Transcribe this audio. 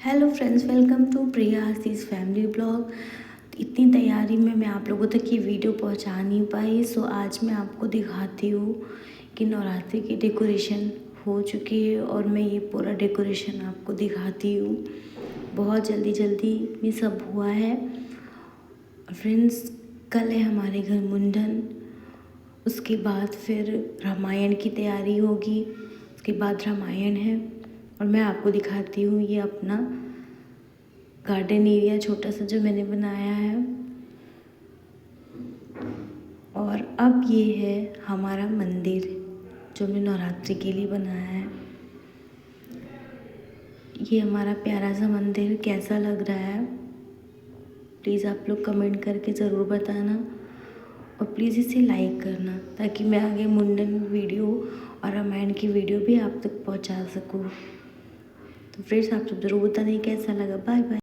Hello friends, welcome to Priya Ashish family blog. इतनी तैयारी में मैं आप लोगों तक ये वीडियो पहुंचा नहीं पाई, सो आज मैं आपको दिखाती हूँ कि नवरात्रि की डेकोरेशन हो चुकी है और मैं ये पूरा डेकोरेशन आपको दिखाती हूँ। बहुत जल्दी जल्दी में सब हुआ है। फ्रेंड्स, कल है हमारे घर मुंडन, उसके बाद फिर रामायण की तैयारी होगी, उसके बाद रामायण है और मैं आपको दिखाती हूँ ये अपना गार्डन एरिया छोटा सा जो मैंने बनाया है। और अब ये है हमारा मंदिर जो हमने नवरात्रि के लिए बनाया है। ये हमारा प्यारा सा मंदिर कैसा लग रहा है प्लीज़ आप लोग कमेंट करके ज़रूर बताना और प्लीज़ इसे लाइक करना ताकि मैं आगे मुंडन वीडियो और रामायण की वीडियो भी आप तक पहुंचा सकूं। तो फ्रेंड्स, आप सब ज़रूर बताइए कैसा लगा। Bye bye.